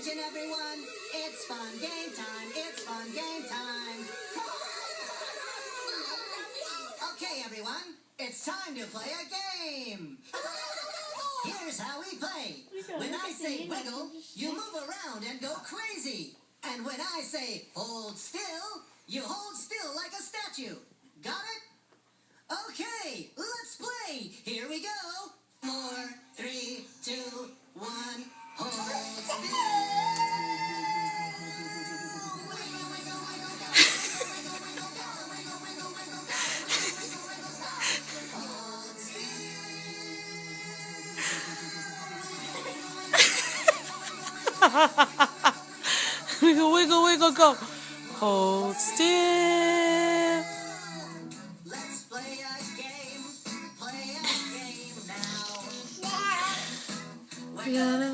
attention, everyone. It's fun game time. It's fun game time. Okay, everyone. It's time to play a game. Here's how we play. When I say wiggle, you move around and go crazy. And when I say hold still, you hold still like a statue. Got it? Okay, let's play. Here we go. 4, 3, 2, 1. Hold Wiggle, wiggle, wiggle, go. Hold still. Let's play a game. Play a game now. We gotta